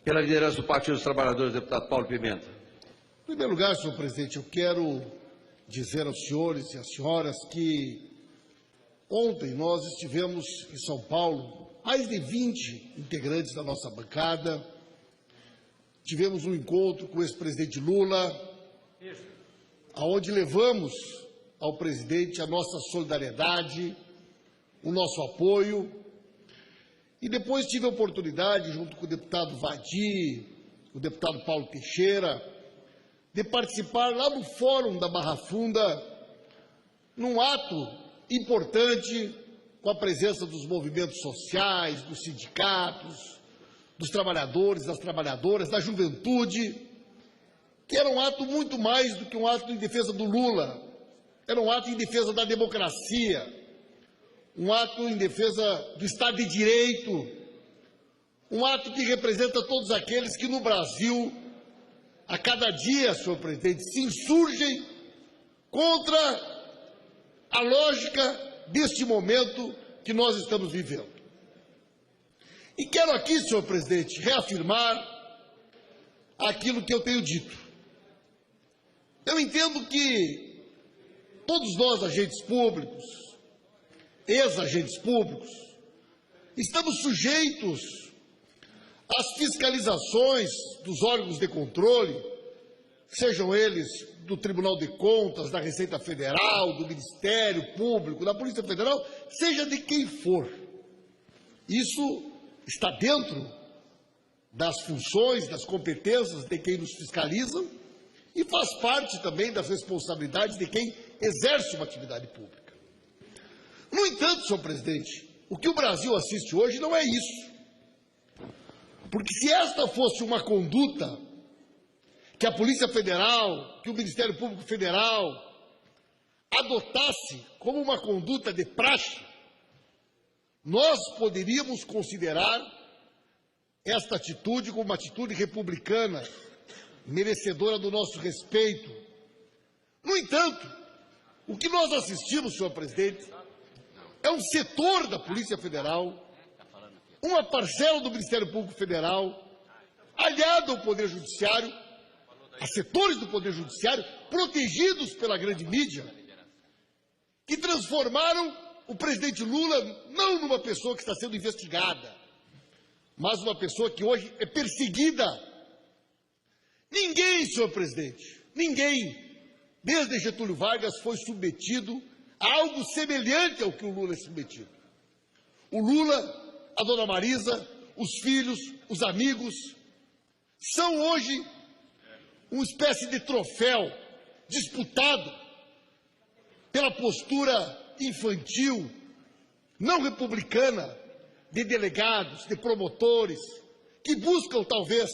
Pela liderança do Partido dos Trabalhadores, deputado Paulo Pimenta. Em primeiro lugar, senhor presidente, eu quero dizer aos senhores e às senhoras que ontem nós estivemos em São Paulo, mais de 20 integrantes da nossa bancada, tivemos um encontro com o ex-presidente Lula, onde levamos ao presidente a nossa solidariedade, o nosso apoio, e depois tive a oportunidade, junto com o deputado Vadi, o deputado Paulo Teixeira, de participar lá no Fórum da Barra Funda, num ato importante, com a presença dos movimentos sociais, dos sindicatos, dos trabalhadores, das trabalhadoras, da juventude, que era um ato muito mais do que um ato em defesa do Lula, era um ato em defesa da democracia, um ato em defesa do Estado de Direito, um ato que representa todos aqueles que no Brasil, a cada dia, senhor presidente, se insurgem contra a lógica deste momento que nós estamos vivendo. E quero aqui, senhor presidente, reafirmar aquilo que eu tenho dito. Eu entendo que todos nós, agentes públicos, ex-agentes públicos, estamos sujeitos às fiscalizações dos órgãos de controle, sejam eles do Tribunal de Contas, da Receita Federal, do Ministério Público, da Polícia Federal, seja de quem for. Isso está dentro das funções, das competências de quem nos fiscaliza e faz parte também das responsabilidades de quem exerce uma atividade pública. No entanto, senhor presidente, o que o Brasil assiste hoje não é isso. Porque se esta fosse uma conduta que a Polícia Federal, que o Ministério Público Federal adotasse como uma conduta de praxe, nós poderíamos considerar esta atitude como uma atitude republicana, merecedora do nosso respeito. No entanto, o que nós assistimos, senhor presidente, é um setor da Polícia Federal, uma parcela do Ministério Público Federal, aliado ao Poder Judiciário, a setores do Poder Judiciário, protegidos pela grande mídia, que transformaram o presidente Lula não numa pessoa que está sendo investigada, mas uma pessoa que hoje é perseguida. Ninguém, senhor presidente, ninguém, desde Getúlio Vargas, foi submetido a algo semelhante ao que o Lula é submetido. O Lula, a dona Marisa, os filhos, os amigos, são hoje uma espécie de troféu disputado pela postura infantil, não republicana, de delegados, de promotores, que buscam, talvez,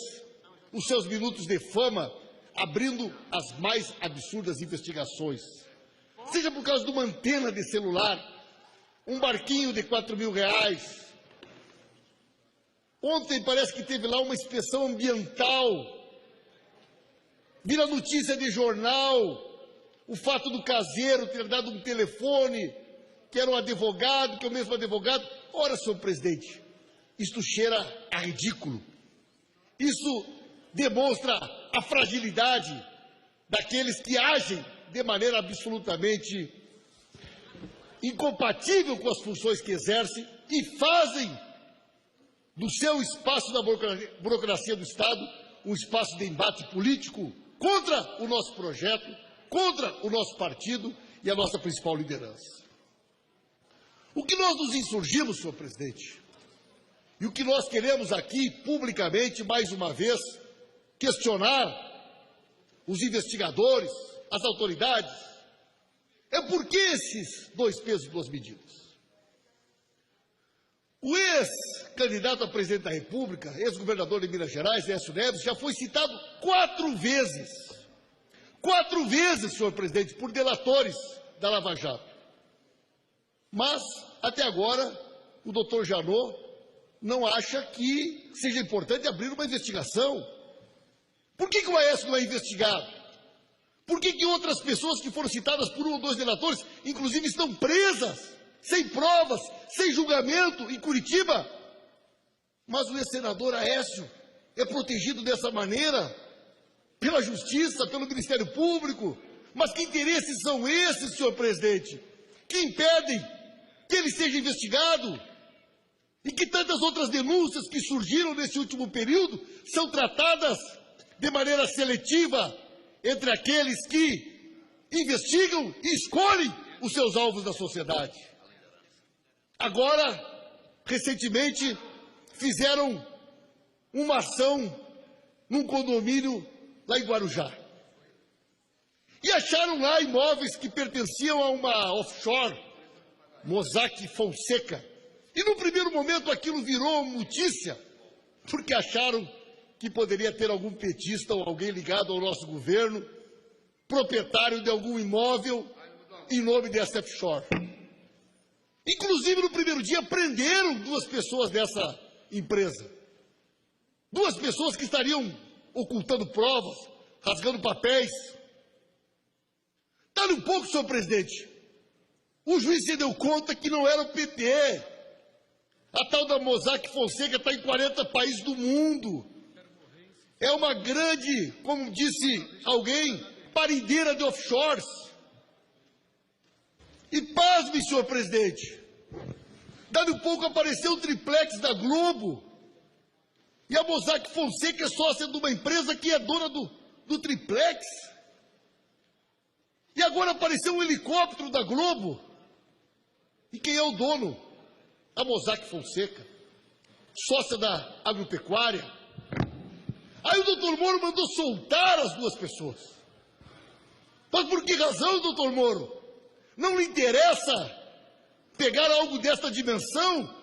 os seus minutos de fama, abrindo as mais absurdas investigações. Seja por causa de uma antena de celular, um barquinho de R$4.000. Ontem parece que teve lá uma inspeção ambiental. Vira notícia de jornal o fato do caseiro ter dado um telefone, que era um advogado, que é o mesmo advogado. Ora, senhor presidente, isto cheira a ridículo. Isso demonstra a fragilidade daqueles que agem de maneira absolutamente incompatível com as funções que exercem e fazem do seu espaço da burocracia do Estado um espaço de embate político contra o nosso projeto, contra o nosso partido e a nossa principal liderança. O que nós nos insurgimos, senhor presidente, e o que nós queremos aqui publicamente, mais uma vez, questionar os investigadores, as autoridades, é por que esses dois pesos e duas medidas? O ex-candidato a presidente da República, ex-governador de Minas Gerais, Aécio Neves, já foi citado 4 vezes. 4 vezes, senhor presidente, por delatores da Lava Jato. Mas, até agora, o doutor Janot não acha que seja importante abrir uma investigação. Por que o Aécio não é investigado? Por que outras pessoas que foram citadas por 1 ou 2 delatores, inclusive, estão presas, sem provas, sem julgamento, em Curitiba? Mas o ex-senador Aécio é protegido dessa maneira pela Justiça, pelo Ministério Público. Mas que interesses são esses, senhor presidente, que impedem que ele seja investigado e que tantas outras denúncias que surgiram nesse último período são tratadas de maneira seletiva entre aqueles que investigam e escolhem os seus alvos da sociedade? Agora, recentemente, fizeram uma ação num condomínio lá em Guarujá. E acharam lá imóveis que pertenciam a uma offshore, Mossack Fonseca. E no primeiro momento aquilo virou notícia, porque acharam que poderia ter algum petista ou alguém ligado ao nosso governo, proprietário de algum imóvel em nome dessa offshore. Inclusive, no primeiro dia, prenderam 2 pessoas dessa empresa. 2 pessoas que estariam ocultando provas, rasgando papéis. Dá-lhe um pouco, senhor presidente. O juiz se deu conta que não era o PT. A tal da Mossack Fonseca está em 40 países do mundo. É uma grande, como disse alguém, parindeira de offshores. E pasme, senhor presidente. Dali um pouco apareceu o triplex da Globo. E a Mossack Fonseca é sócia de uma empresa que é dona do triplex. E agora apareceu um helicóptero da Globo. E quem é o dono? A Mossack Fonseca, sócia da agropecuária. Aí o doutor Moro mandou soltar as 2 pessoas. Mas por que razão, doutor Moro? Não lhe interessa pegar algo desta dimensão?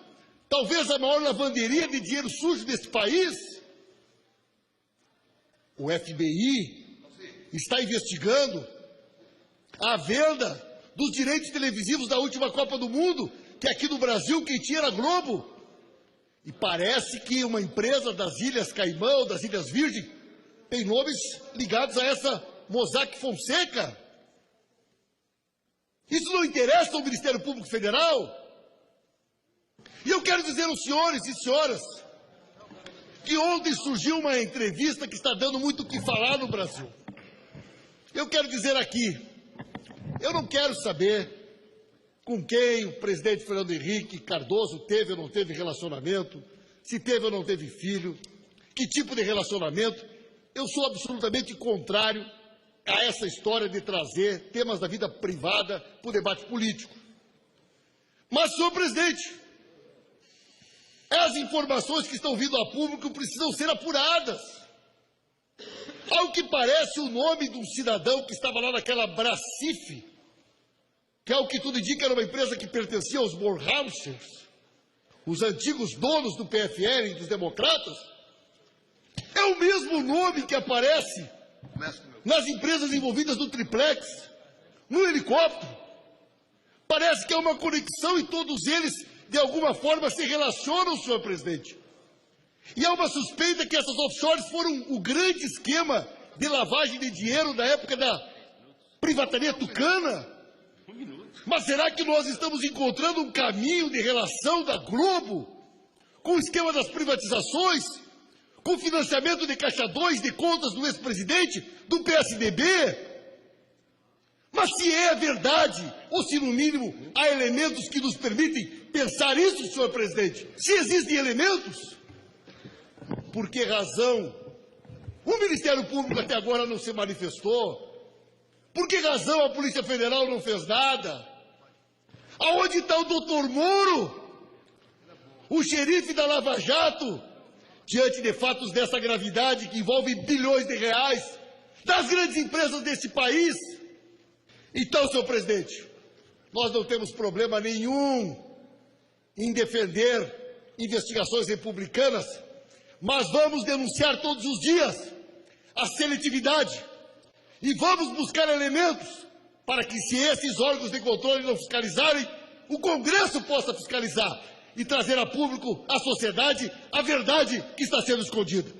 Talvez a maior lavanderia de dinheiro sujo desse país? O FBI está investigando a venda dos direitos televisivos da última Copa do Mundo, que aqui no Brasil quem tinha era a Globo. E parece que uma empresa das Ilhas Caimão, das Ilhas Virgens, tem nomes ligados a essa Mossack Fonseca. Isso não interessa ao Ministério Público Federal? E eu quero dizer aos senhores e senhoras que ontem surgiu uma entrevista que está dando muito o que falar no Brasil. Eu quero dizer aqui, eu não quero saber com quem o presidente Fernando Henrique Cardoso teve ou não teve relacionamento, se teve ou não teve filho, que tipo de relacionamento. Eu sou absolutamente contrário a essa história de trazer temas da vida privada para o debate político. Mas, senhor presidente, as informações que estão vindo a público precisam ser apuradas. Ao que parece, o nome de um cidadão que estava lá naquela Bracif, que ao que tudo indica era uma empresa que pertencia aos Morehousers, os antigos donos do PFL e dos democratas, é o mesmo nome que aparece nas empresas envolvidas no triplex, no helicóptero. Parece que há uma conexão e todos eles, de alguma forma, se relacionam, senhor presidente. E há uma suspeita que essas offshores foram o grande esquema de lavagem de dinheiro da época da privataria tucana. Mas será que nós estamos encontrando um caminho de relação da Globo com o esquema das privatizações, com o financiamento de caixa 2 de contas do ex-presidente, do PSDB? Mas se é verdade, ou se no mínimo há elementos que nos permitem pensar isso, senhor presidente, se existem elementos, por que razão o Ministério Público até agora não se manifestou? Por que razão a Polícia Federal não fez nada? Aonde está o doutor Moro, o xerife da Lava Jato, diante de fatos dessa gravidade que envolvem bilhões de reais das grandes empresas desse país? Então, senhor presidente, nós não temos problema nenhum em defender investigações republicanas, mas vamos denunciar todos os dias a seletividade e vamos buscar elementos para que, se esses órgãos de controle não fiscalizarem, o Congresso possa fiscalizar e trazer a público, à sociedade, a verdade que está sendo escondida.